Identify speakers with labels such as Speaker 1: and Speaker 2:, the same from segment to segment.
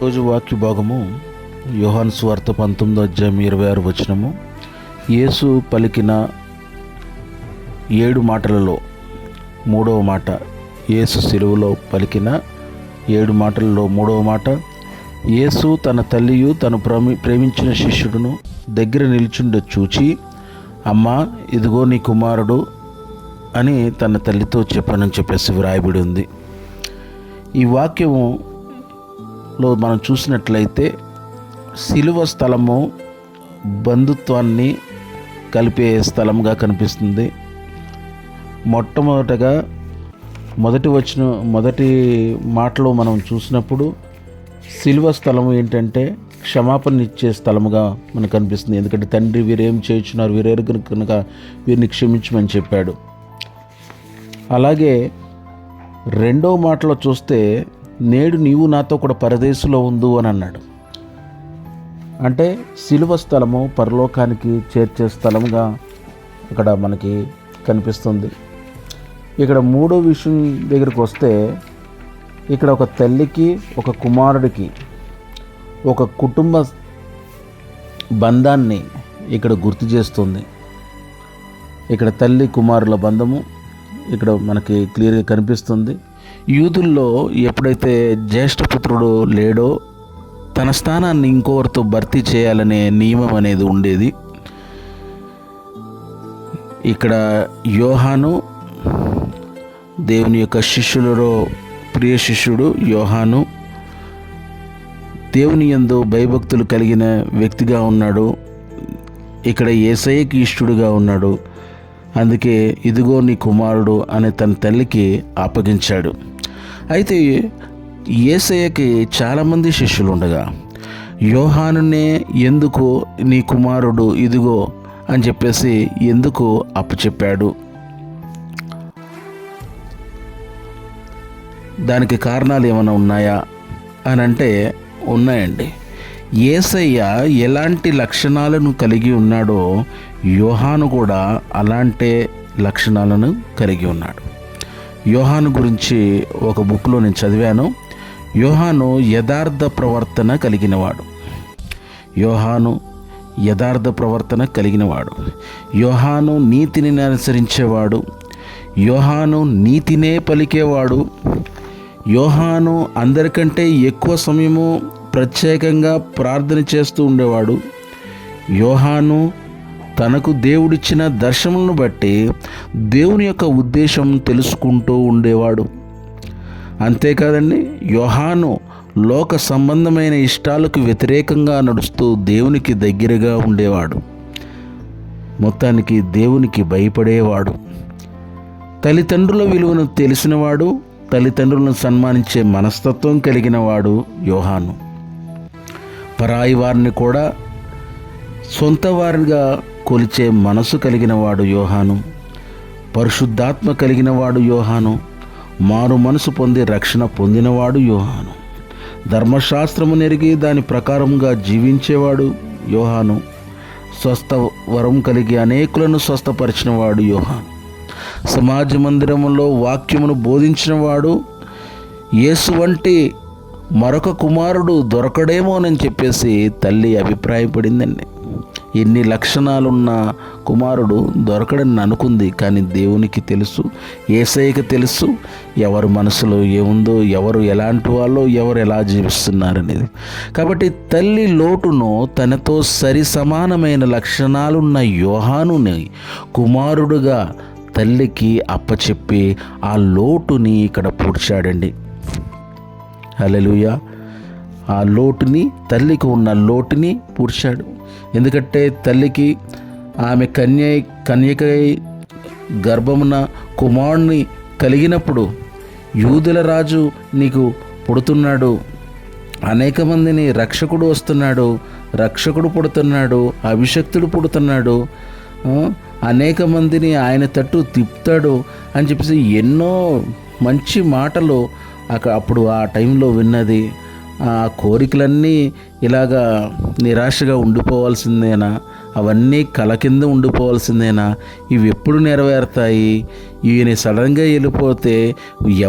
Speaker 1: రోజు వాక్య భాగము యోహాను సువార్త 19:26. యేసు పలికిన 7 మాటలలో 3వ మాట. యేసు సిలువలో పలికిన 7 మాటలలో 3వ మాట. యేసు తన తల్లియు తను ప్రేమించిన శిష్యుడును దగ్గర నిల్చుండ చూచి, అమ్మా, ఇదిగో నీ కుమారుడు అని తన తల్లితో చెప్పనని చెప్పేసి వ్రాయబడి ఉంది. ఈ వాక్యములో మనం చూసినట్లయితే సిలువ స్థలము బంధుత్వాన్ని కలిపే స్థలంగా కనిపిస్తుంది. మొట్టమొదటగా మొదటి మాటలో మనం చూసినప్పుడు సిలువ స్థలము ఏంటంటే క్షమాపణ ఇచ్చే స్థలముగా మనకు కనిపిస్తుంది. ఎందుకంటే తండ్రి వీరేం చేయుచున్నారు, వీరెరుగరు కనుక వీరిని క్షమించమని చెప్పాడు. అలాగే రెండో మాటలో చూస్తే, నేడు నీవు నాతో కూడా పరదేశంలో ఉండు అని అన్నాడు. అంటే సిలువ స్థలము పరలోకానికి చేర్చే స్థలముగా ఇక్కడ మనకి కనిపిస్తుంది. ఇక్కడ మూడో విషయం దగ్గరికి వస్తే, ఇక్కడ ఒక తల్లికి ఒక కుమారుడికి ఒక కుటుంబ బంధాన్ని ఇక్కడ గుర్తు చేస్తుంది. ఇక్కడ తల్లి కుమారుల బంధము ఇక్కడ మనకి క్లియర్గా కనిపిస్తుంది. యూదుల్లో ఎప్పుడైతే జ్యేష్ఠపుత్రుడు లేడో తన స్థానాన్ని ఇంకొకరితో భర్తీ చేయాలనే నియమం అనేది ఉండేది. ఇక్కడ యోహాను దేవుని యొక్క శిష్యులలో ప్రియ శిష్యుడు యోహాను దేవుని యందు భయభక్తులు కలిగిన వ్యక్తిగా ఉన్నాడు. ఇక్కడ యేసయ్యకి ఇష్టుడుగా ఉన్నాడు. అందుకే ఇదిగో నీ కుమారుడు అని తన తల్లికి అప్పగించాడు. అయితే యేసయ్యకి చాలామంది శిష్యులు ఉండగా యోహానునే ఎందుకు నీ కుమారుడు ఇదిగో అని చెప్పేసి ఎందుకు అప్పచెప్పాడు? దానికి కారణాలు ఏమైనా ఉన్నాయా అని అంటే ఉన్నాయండి. యేసయ్య ఎలాంటి లక్షణాలను కలిగి ఉన్నాడో యోహాను కూడా అలాంటి లక్షణాలను కలిగి ఉన్నాడు. యోహాను గురించి ఒక బుక్లో నేను చదివాను. యోహాను యథార్థ ప్రవర్తన కలిగినవాడు. యోహాను యథార్థ ప్రవర్తన కలిగినవాడు. యోహాను నీతిని అనుసరించేవాడు. యోహాను నీతినే పలికేవాడు. యోహాను అందరికంటే ఎక్కువ సమయము ప్రత్యేకంగా ప్రార్థన చేస్తూ ఉండేవాడు. యోహాను తనకు దేవుడిచ్చిన దర్శనలను బట్టి దేవుని యొక్క ఉద్దేశం తెలుసుకుంటూ ఉండేవాడు. అంతేకాదండి, యోహాను లోక సంబంధమైన ఇష్టాలకు వ్యతిరేకంగా నడుస్తూ దేవునికి దగ్గరగా ఉండేవాడు. మొత్తానికి దేవునికి భయపడేవాడు. తల్లిదండ్రుల విలువను తెలిసినవాడు. తల్లిదండ్రులను సన్మానించే మనస్తత్వం కలిగినవాడు యోహాను. పరాయి వారిని కూడా సొంత వారిగా కొలిచే మనసు కలిగినవాడు యోహాను. పరిశుద్ధాత్మ కలిగినవాడు యోహాను. మారు మనసు పొంది రక్షణ పొందినవాడు యోహాను. ధర్మశాస్త్రము నెరిగి దాని ప్రకారంగా జీవించేవాడు యోహాను. స్వస్థ వరం కలిగి అనేకులను స్వస్థపరిచినవాడు యోహాను. సమాజ మందిరములో వాక్యమును బోధించినవాడు. యేసు వంటి మరొక కుమారుడు దొరకడేమోనని చెప్పేసి తల్లి అభిప్రాయపడిందండి. ఎన్ని లక్షణాలున్న కుమారుడు దొరకడని అనుకుంది. కానీ దేవునికి తెలుసు, యేసయ్యకి తెలుసు ఎవరి మనసులో ఏముందో, ఎవరు ఎలాంటి వాళ్ళో, ఎవరు ఎలా జీవిస్తున్నారనేది. కాబట్టి తల్లి లోటును తనతో సరి సమానమైన లక్షణాలున్న యోహానుని కుమారుడుగా తల్లికి అప్పచెప్పి ఆ లోటుని ఇక్కడ పూడ్చాడండి. హల్లెలూయా. ఆ లోటుని, తల్లికి ఉన్న లోటుని పూడ్చాడు. ఎందుకంటే తల్లికి ఆమె కన్యకై గర్భమున కుమారుని కలిగినప్పుడు యూదుల రాజు నీకు పుడుతున్నాడు, అనేక మందిని రక్షకుడు వస్తున్నాడు, రక్షకుడు పుడుతున్నాడు, అభిషక్తుడు పుడుతున్నాడు, అనేక మందిని ఆయన తట్టు తిప్పుతాడు అని చెప్పేసి ఎన్నో మంచి మాటలు అప్పుడు ఆ టైంలో విన్నది. ఆ కోరికలన్నీ ఇలాగా నిరాశగా ఉండిపోవాల్సిందేనా? అవన్నీ కల కింద ఉండిపోవాల్సిందేనా? ఇవి ఎప్పుడు నెరవేరుతాయి? ఈయన సడన్గా వెళ్ళిపోతే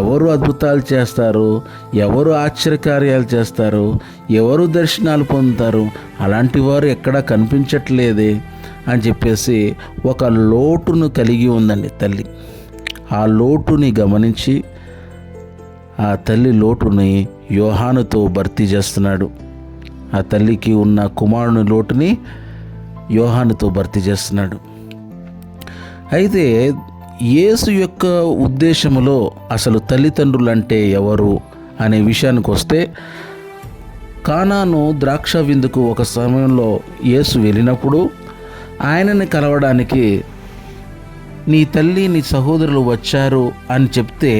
Speaker 1: ఎవరు అద్భుతాలు చేస్తారు? ఎవరు ఆశ్చర్యకార్యాలు చేస్తారు? ఎవరు దర్శనాలు పొందుతారు? అలాంటి వారు ఎక్కడా కనిపించట్లేదే అని చెప్పేసి ఒక లోటును కలిగి ఉందండి తల్లి. ఆ లోటుని గమనించి ఆ తల్లి లోటుని యోహానుతో భర్తీ చేస్తున్నాడు. ఆ తల్లికి ఉన్న కుమారుని లోటుని యోహానుతో భర్తీ చేస్తున్నాడు. అయితే యేసు యొక్క ఉద్దేశములో అసలు తల్లిదండ్రులు అంటే ఎవరు అనే విషయానికి వస్తే, కానాను ద్రాక్ష విందుకు ఒక సమయంలో యేసు వెళ్ళినప్పుడు ఆయనని కలవడానికి నీ తల్లి నీ సహోదరులు వచ్చారు అని చెప్తే,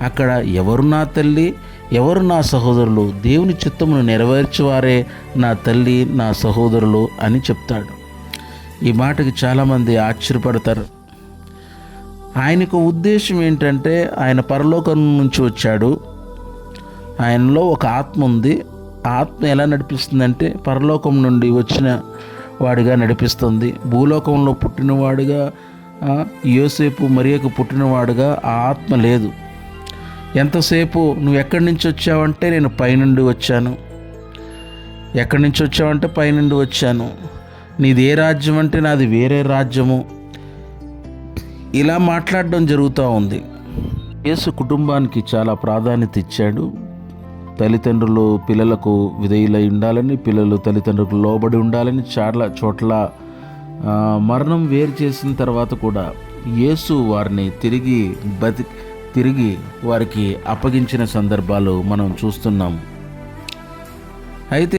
Speaker 1: అక్కడ ఎవరు నా తల్లి, ఎవరు నా సహోదరులు? దేవుని చిత్తమును నెరవేర్చేవారే నా తల్లి నా సహోదరులు అని చెప్తాడు. ఈ మాటకి చాలామంది ఆశ్చర్యపడతారు. ఆయనకు ఉద్దేశం ఏంటంటే, ఆయన పరలోకం నుంచి వచ్చాడు, ఆయనలో ఒక ఆత్మ ఉంది. ఆత్మ ఎలా నడిపిస్తుందంటే పరలోకం నుండి వచ్చిన వాడిగా నడిపిస్తుంది. భూలోకంలో పుట్టినవాడుగా యోసేపు మరియకు పుట్టినవాడుగా ఆ ఆత్మ లేదు. ఎంతసేపు నువ్వు ఎక్కడి నుంచి వచ్చావంటే నేను పైనుండి వచ్చాను, ఎక్కడి నుంచి వచ్చావంటే పైనుండి వచ్చాను, నీది ఏ రాజ్యం అంటే నాది వేరే రాజ్యము, ఇలా మాట్లాడడం జరుగుతూ ఉంది. యేసు కుటుంబానికి చాలా ప్రాధాన్యత ఇచ్చాడు. తల్లిదండ్రులు పిల్లలకు విధేయులై ఉండాలని, పిల్లలు తల్లిదండ్రులకు లోబడి ఉండాలని చాలా చోట్ల మరణం వేరు చేసిన తర్వాత కూడా యేసు వారిని తిరిగి వారికి అప్పగించిన సందర్భాలు మనం చూస్తున్నాం. అయితే